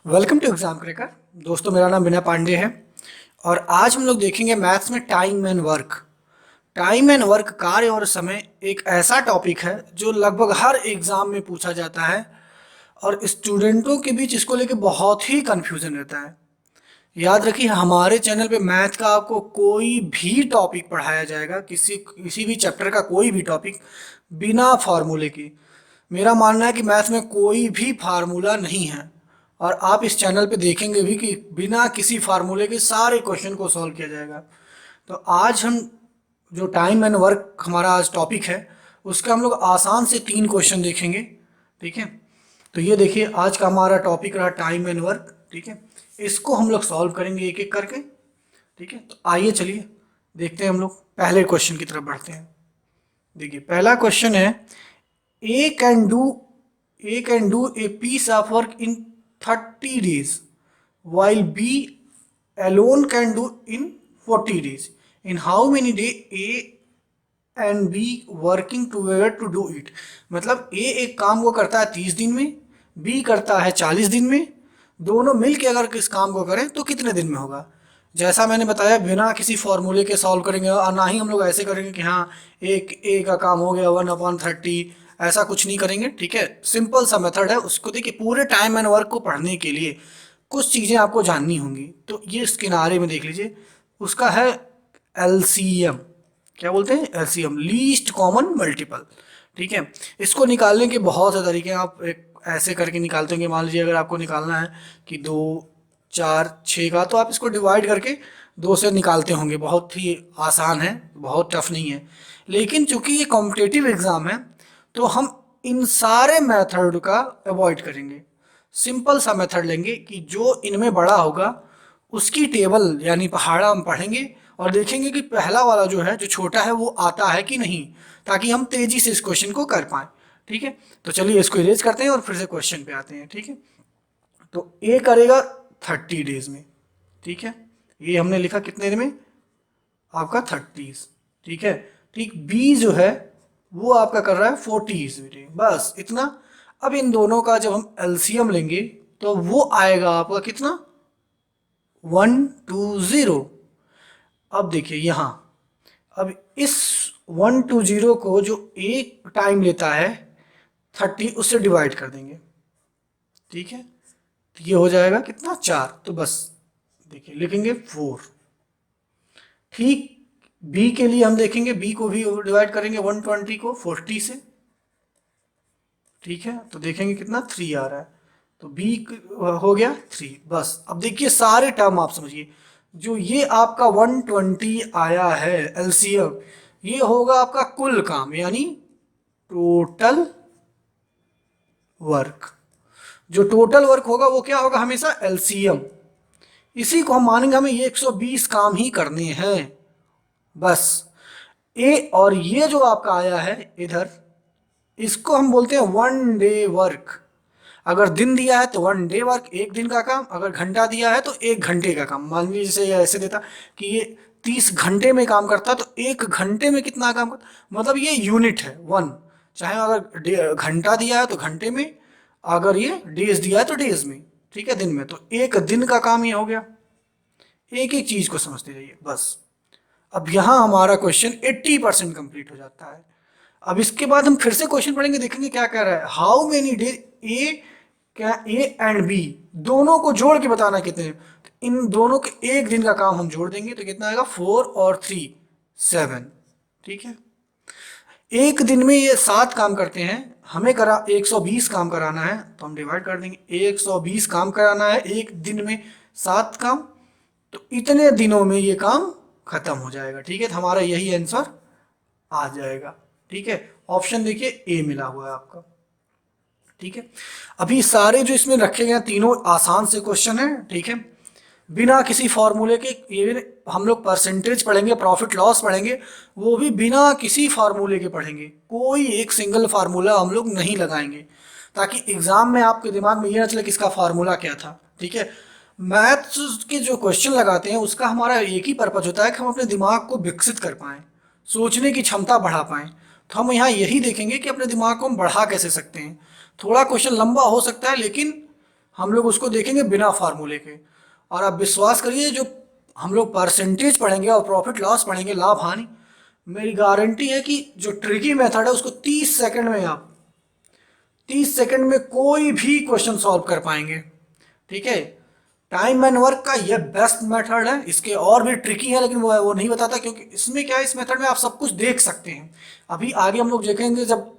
Welcome to exam cracker. दोस्तों, मेरा नाम विनय पांडे है और आज हम लोग देखेंगे मैथ्स में time and work. Time and work, कार्य और समय, एक ऐसा टॉपिक है जो लगभग हर एग्जाम में पूछा जाता है और स्टूडेंटों के बीच इसको लेके बहुत ही कंफ्यूजन रहता है। याद रखिए, हमारे चैनल पे मैथ का आपको कोई भी टॉपिक पढ़ाया जाएगा, किसी भी चैप्टर का कोई भी टॉपिक, बिना फार्मूले के। मेरा मानना है कि मैथ में कोई भी फार्मूला नहीं है और आप इस चैनल पे देखेंगे भी कि बिना किसी फार्मूले के सारे क्वेश्चन को सॉल्व किया जाएगा। तो आज हम जो टाइम एंड वर्क हमारा आज टॉपिक है, उसका हम लोग आसान से 3 क्वेश्चन देखेंगे। ठीक है, तो ये देखिए, आज का हमारा टॉपिक रहा टाइम एंड वर्क। ठीक है, इसको हम लोग सॉल्व करेंगे एक एक करके। ठीक है, तो आइए चलिए देखते हैं, हम लोग पहले क्वेश्चन की तरफ बढ़ते हैं। देखिए, पहला क्वेश्चन है, A can do A can do a piece of work in 30 days while B alone can do in 40 days. In how many days A and B working together to do it? मतलब A एक काम को करता है 30 दिन में, B करता है 40 दिन में। दोनों मिल के अगर इस काम को करें तो कितने दिन में होगा? जैसा मैंने बताया, बिना किसी फॉर्मूले के सॉल्व करेंगे और ना ही हम लोग ऐसे करेंगे कि हाँ, एक ए का काम हो गया 1/30, ऐसा कुछ नहीं करेंगे। ठीक है, सिंपल सा मेथड है। उसको देखिए, पूरे टाइम एंड वर्क को पढ़ने के लिए कुछ चीज़ें आपको जाननी होंगी। तो ये इस किनारे में देख लीजिए, उसका है एलसीएम। क्या बोलते हैं? LCM, least common multiple. ठीक है, इसको निकालने के बहुत से तरीके हैं। आप एक ऐसे करके निकालते होंगे। मान लीजिए अगर आपको निकालना है कि 2 4 6 का, तो आप इसको डिवाइड करके 2 से निकालते होंगे। बहुत ही आसान है, बहुत टफ नहीं है। लेकिन चूंकि ये कॉम्पिटेटिव एग्ज़ाम है, तो हम इन सारे मेथड का अवॉइड करेंगे। सिंपल सा मेथड लेंगे कि जो इनमें बड़ा होगा उसकी टेबल यानी पहाड़ा हम पढ़ेंगे और देखेंगे कि पहला वाला जो है, जो छोटा है, वो आता है कि नहीं, ताकि हम तेजी से इस क्वेश्चन को कर पाएं। ठीक है, तो चलिए इसको इरेज करते हैं और फिर से क्वेश्चन पे आते हैं। ठीक है, तो ए करेगा 30 डेज में। ठीक है, ये हमने लिखा कितने दिन में? आपका 30। ठीक है, ठीक। बी जो है वो आपका कर रहा है 40 में। बस इतना। अब इन दोनों का जब हम एलसीएम लेंगे तो वो आएगा आपका कितना? 120। अब देखिए यहाँ, अब इस 120 को जो एक टाइम लेता है 30, उससे डिवाइड कर देंगे। ठीक है, तो ये हो जाएगा कितना? 4। तो बस देखिए, लिखेंगे 4। ठीक। बी के लिए हम देखेंगे, बी को भी डिवाइड करेंगे 120 को 40 से। ठीक है, तो देखेंगे कितना? 3 आ रहा है। तो बी हो गया 3। बस अब देखिए, सारे टर्म आप समझिए। जो ये आपका 120 आया है एलसीएम, ये होगा आपका कुल काम, यानी टोटल वर्क। जो टोटल वर्क होगा वो क्या होगा? हमेशा एलसीएम। इसी को हम मानेंगे, हमें ये 120 काम ही करने हैं बस। ए और ये जो आपका आया है इधर, इसको हम बोलते हैं 1 डे वर्क। अगर दिन दिया है तो 1 डे वर्क, एक दिन का काम। अगर घंटा दिया है तो 1 घंटे का काम। मान लीजिए जैसे ये ऐसे देता कि ये 30 घंटे में काम करता है, तो 1 घंटे में कितना काम करता, मतलब ये यूनिट है 1। चाहे अगर घंटा दिया है तो घंटे में, अगर ये डेज दिया है तो डेज में। ठीक है, दिन में। तो 1 दिन का काम ये हो गया। एक एक चीज को समझते जाइए बस। अब यहाँ हमारा क्वेश्चन 80% कंप्लीट हो जाता है। अब इसके बाद हम फिर से क्वेश्चन पढ़ेंगे, देखेंगे क्या कह रहा है। हाउ मेनी डे ए, क्या ए एंड बी दोनों को जोड़ के बताना कितने हैं। तो इन दोनों के एक दिन का काम हम जोड़ देंगे तो कितना आएगा? 4 और 3 7। ठीक है, एक दिन में ये 7 काम करते हैं। हमें 120 काम कराना है, तो हम डिवाइड कर देंगे। 120 काम कराना है एक दिन में, 7 काम, तो इतने दिनों में ये काम खत्म हो जाएगा। ठीक है, तो हमारा यही आंसर आ जाएगा। ठीक है, ऑप्शन देखिए ए मिला हुआ है आपका। ठीक है, अभी सारे जो इसमें रखे गए हैं तीनों आसान से क्वेश्चन है। ठीक है, बिना किसी फॉर्मूले के। ये हम लोग परसेंटेज पढ़ेंगे, प्रॉफिट लॉस पढ़ेंगे, वो भी बिना किसी फार्मूले के पढ़ेंगे। कोई एक सिंगल फार्मूला हम लोग नहीं लगाएंगे, ताकि एग्जाम में आपके दिमाग में ये ना चले कि इसका फार्मूला क्या था। ठीक है, मैथ्स के जो क्वेश्चन लगाते हैं उसका हमारा एक ही पर्पज होता है कि हम अपने दिमाग को विकसित कर पाएँ, सोचने की क्षमता बढ़ा पाएँ। तो हम यहाँ यही देखेंगे कि अपने दिमाग को हम बढ़ा कैसे सकते हैं। थोड़ा क्वेश्चन लंबा हो सकता है, लेकिन हम लोग उसको देखेंगे बिना फार्मूले के। और आप विश्वास करिए, जो हम लोग परसेंटेज पढ़ेंगे और प्रॉफिट लॉस पढ़ेंगे, लाभ हानि, मेरी गारंटी है कि जो ट्रिकी मेथड है उसको 30 सेकंड में आप 30 सेकंड में कोई भी क्वेश्चन सॉल्व कर पाएंगे। ठीक है, टाइम एंड वर्क का यह बेस्ट मेथड है। इसके और भी ट्रिकी है लेकिन वो नहीं बताता, क्योंकि इसमें क्या है, इस मेथड में आप सब कुछ देख सकते हैं। अभी आगे हम लोग देखेंगे जब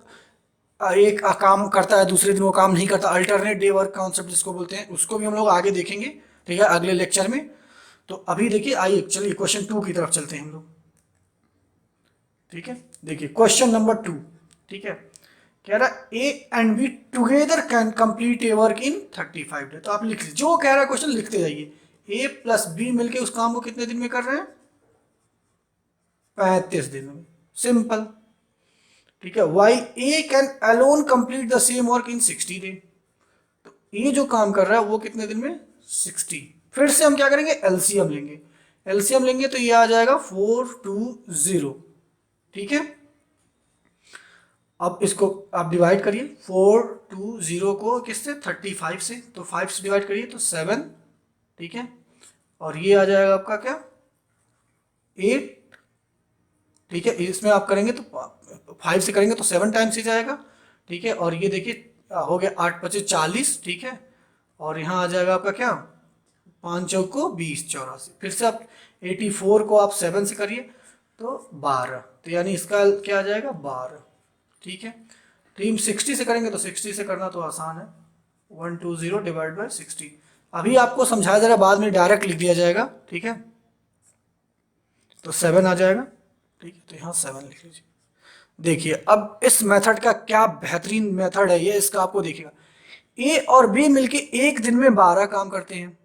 एक काम करता है दूसरे दिन वो काम नहीं करता, अल्टरनेट डे वर्क कॉन्सेप्ट जिसको बोलते हैं, उसको भी हम लोग आगे देखेंगे। ठीक है, अगले लेक्चर में। तो अभी देखिए, आइए चलिए क्वेश्चन 2 की तरफ चलते हैं हम लोग। ठीक है, देखिए क्वेश्चन नंबर 2। ठीक है, कह रहा ए and be together can complete A work in 35 day. तो आप लिख लीजिए, जो कह रहा है क्वेश्चन लिखते जाइए। ए प्लस बी मिलके उस काम को कितने दिन में कर रहे हैं? 35 दिन में। सिंपल। ठीक है, Y A can alone complete the same work in 60 day. तो ये जो काम कर रहा है वो कितने दिन में? 60। फिर से हम क्या करेंगे? एलसीएम लेंगे। एलसीएम लेंगे तो ये आ जाएगा 420। ठीक है, अब इसको आप डिवाइड करिए 420 को किससे? 35 से। तो 5 से डिवाइड करिए तो 7। ठीक है, और ये आ जाएगा आपका क्या? 8। ठीक है, इसमें आप करेंगे तो 5 से करेंगे तो 7 टाइम्स ही जाएगा। ठीक है, और ये देखिए हो गया 8 × 5 = 40। ठीक है, और यहाँ आ जाएगा आपका क्या? 5 चौक को 20, 84। फिर से आप 84 को आप 7 से करिए तो 12। तो यानी इसका क्या आ जाएगा? 12। ठीक है, तो हम 60 से करेंगे तो 60 से करना तो आसान है, 120 डिवाइड बाय 60। अभी आपको समझाया जा रहा है, बाद में डायरेक्ट लिख दिया जाएगा। ठीक है, तो 7 आ जाएगा। ठीक है, तो यहाँ 7 लिख लीजिए। देखिए अब इस मेथड का क्या बेहतरीन मेथड है ये, इसका आपको देखिएगा। ए और बी मिलके एक दिन में 12 काम करते हैं।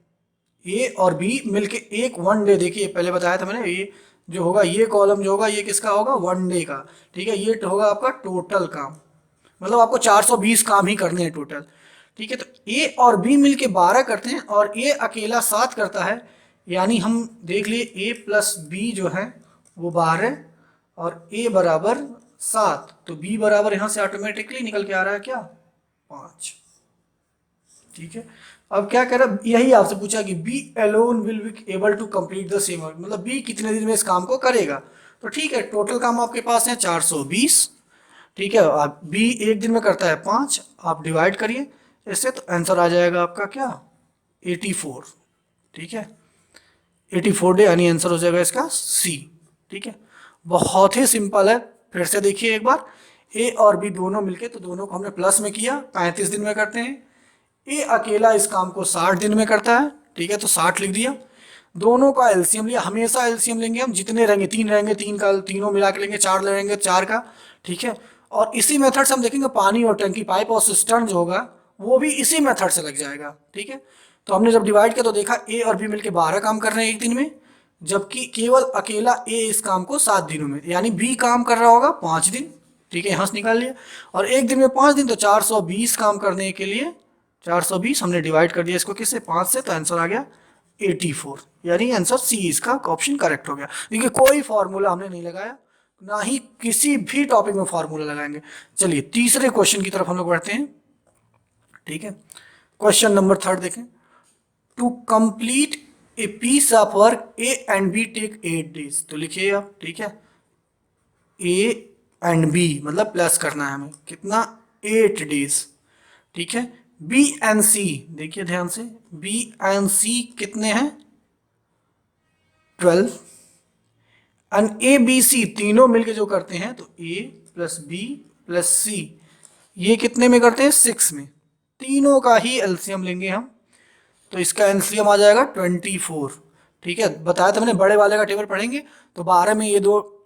ए और बी मिलके एक 1 डे, देखिए पहले बताया था मैंने, ये जो होगा, ये कॉलम जो होगा ये किसका होगा? 1 डे का। ठीक है, ये होगा आपका टोटल काम, मतलब आपको 420 काम ही करने हैं टोटल। ठीक है, तो ए और बी मिलके 12 करते हैं और ए अकेला 7 करता है। यानी हम देख लिए ए प्लस बी जो है वो 12 और ए बराबर 7। तो बी बराबर यहाँ से ऑटोमेटिकली निकल के आ रहा है क्या? 5। ठीक है, अब क्या कह रहा है, यही आपसे पूछा कि B alone will be able to complete the same work, मतलब बी कितने दिन में इस काम को करेगा। तो ठीक है, टोटल काम आपके पास है 420। ठीक है, आप बी एक दिन में करता है 5, आप डिवाइड करिए इससे तो आंसर आ जाएगा आपका क्या? 84। ठीक है, 84 डे, यानी आंसर हो जाएगा इसका सी। ठीक है, बहुत ही सिंपल है। फिर से देखिए एक बार, ए और बी दोनों मिलके, तो दोनों को हमने प्लस में किया, 35 दिन में करते हैं। ए अकेला इस काम को 60 दिन में करता है। ठीक है, तो 60 लिख दिया। दोनों का एलसीएम लिया, हमेशा एलसीएम लेंगे हम, जितने रहेंगे 3 रहेंगे 3 का तीनों मिला के लेंगे, 4 रहेंगे 4 का। ठीक है, और इसी मेथड से हम देखेंगे पानी और टंकी पाइप और सिस्टर्न जो होगा वो भी इसी मेथड से लग जाएगा। ठीक है, तो हमने जब डिवाइड किया तो देखा ए और बी मिलके 12 काम कर रहे हैं एक दिन में, जबकि केवल अकेला ए इस काम को 7 दिनों में, यानी बी काम कर रहा होगा 5 दिन। ठीक है, यहाँ से निकाल लिया, और एक दिन में 5 दिन, तो 420 काम करने के लिए 420 हमने डिवाइड कर दिया इसको किससे? 5 से, तो आंसर आ गया 84। यानी आंसर सी इसका ऑप्शन करेक्ट हो गया। देखिए कोई फॉर्मूला हमने नहीं लगाया, ना ही किसी भी टॉपिक में फॉर्मूला लगाएंगे। चलिए तीसरे क्वेश्चन की तरफ हम लोग बढ़ते हैं। ठीक है, क्वेश्चन नंबर 3 देखें। To complete a piece of work A and B take 8 days. तो लिखिए आप। ठीक है, ए एंड बी मतलब प्लस करना है हमें, कितना? 8 डेज। ठीक है, बी एंड सी, देखिए ध्यान से, बी एंड सी कितने हैं? 12। एंड ए बी सी तीनों मिलके जो करते हैं, तो ए प्लस बी प्लस सी, ये कितने में करते हैं? 6 में। तीनों का ही एलसीएम लेंगे हम, तो इसका एलसीएम आ जाएगा 24। ठीक है, बताया था मैंने, बड़े वाले का टेबल पढ़ेंगे तो 12 में ये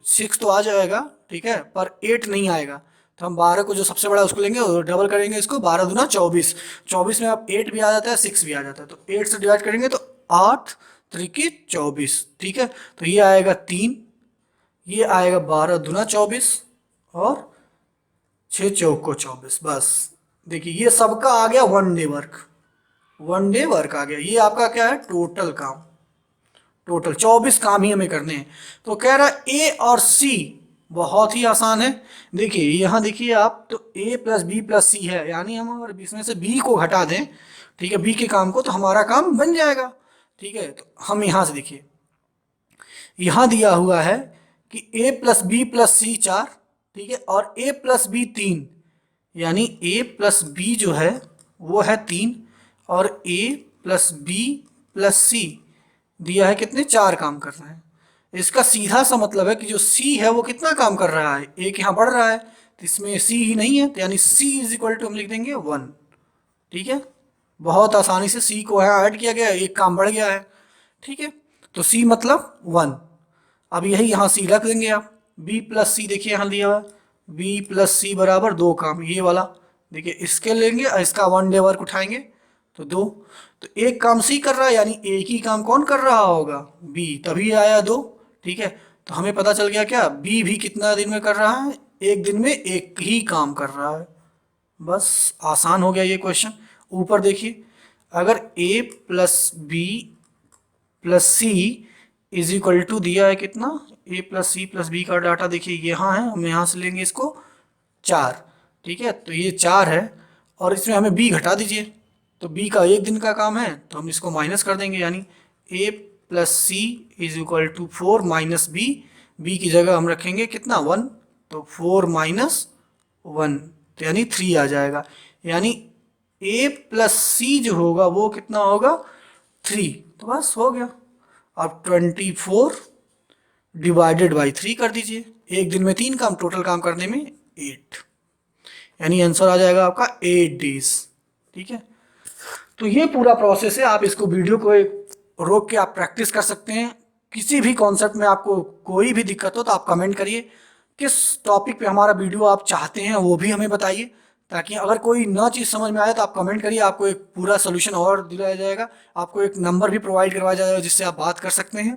6 तो आ जाएगा। ठीक है, पर 8 नहीं आएगा, तो हम 12 को जो सबसे बड़ा उसको लेंगे और डबल करेंगे इसको, 12 दूना 24। 24 में अब 8 भी आ जाता है, 6 भी आ जाता है, तो 8 से डिवाइड करेंगे तो 8 3 24। ठीक है, तो ये आएगा 3, ये आएगा 12 दूना 24 और 6 चौक को 24। बस देखिए ये सबका आ गया 1 डे वर्क। 1 डे वर्क आ गया। ये आपका क्या है? टोटल काम। टोटल 24 काम ही हमें करने हैं। तो कह रहा है ए और सी बहुत ही आसान है। देखिए यहाँ देखिए आप, तो ए प्लस बी प्लस सी है, यानी हम अगर इसमें से बी को घटा दें ठीक है, बी के काम को, तो हमारा काम बन जाएगा। ठीक है, तो हम यहाँ से देखिए, यहाँ दिया हुआ है कि a प्लस बी प्लस सी 4, ठीक है, और a प्लस बी 3, यानी a प्लस बी जो है वो है 3, और a प्लस बी प्लस सी दिया है कितने, 4 काम कर रहे हैं। इसका सीधा सा मतलब है कि जो c है वो कितना काम कर रहा है, एक यहाँ बढ़ रहा है, तो इसमें c ही नहीं है, तो यानी c इज इक्वल टू हम लिख देंगे 1। ठीक है, बहुत आसानी से c को यहाँ ऐड किया गया है, एक काम बढ़ गया है। ठीक है, तो c मतलब 1। अब यही यहाँ c रख देंगे आप, b प्लस सी देखिए यहाँ दिया हुआ है, b प्लस सी बराबर 2 काम, ये वाला देखिए, इसके लेंगे और इसका 1 डे वर्क उठाएंगे तो 2, तो एक काम c कर रहा है, यानी एक ही काम कौन कर रहा होगा, b, तभी आया 2। ठीक है, तो हमें पता चल गया क्या, b भी कितना दिन में कर रहा है, एक दिन में एक ही काम कर रहा है। बस आसान हो गया ये क्वेश्चन। ऊपर देखिए, अगर a plus B plus C is equal to दिया है कितना, a plus C plus B का डाटा देखिए यहाँ है, हम यहाँ से लेंगे इसको 4। ठीक है, तो ये 4 है, और इसमें हमें b घटा दीजिए, तो b का एक दिन का काम है, तो हम इसको माइनस कर देंगे, यानी a plus C is equal to 4 minus B, B की जगह हम रखेंगे कितना 1, तो 4 माइनस 1, तो यानी 3 आ जाएगा, यानी a प्लस सी जो होगा वो कितना होगा 3। तो बस हो गया। अब 24 डिवाइडेड बाई 3 कर दीजिए, एक दिन में 3 काम, टोटल काम करने में 8, यानी आंसर आ जाएगा आपका 8 डेज। ठीक है, तो ये पूरा प्रोसेस है, आप इसको वीडियो को रोक के आप प्रैक्टिस कर सकते हैं। किसी भी कॉन्सेप्ट में आपको कोई भी दिक्कत हो तो आप कमेंट करिए, किस टॉपिक पे हमारा वीडियो आप चाहते हैं वो भी हमें बताइए, ताकि अगर कोई न चीज़ समझ में आए तो आप कमेंट करिए, आपको एक पूरा सोल्यूशन और दिलाया जाएगा, आपको एक नंबर भी प्रोवाइड करवाया जाएगा जिससे आप बात कर सकते हैं।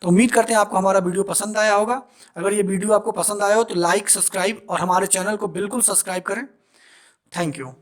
तो उम्मीद करते हैं आपको हमारा वीडियो पसंद आया होगा। अगर ये वीडियो आपको पसंद आया हो तो लाइक, सब्सक्राइब और हमारे चैनल को बिल्कुल सब्सक्राइब करें। Thank you.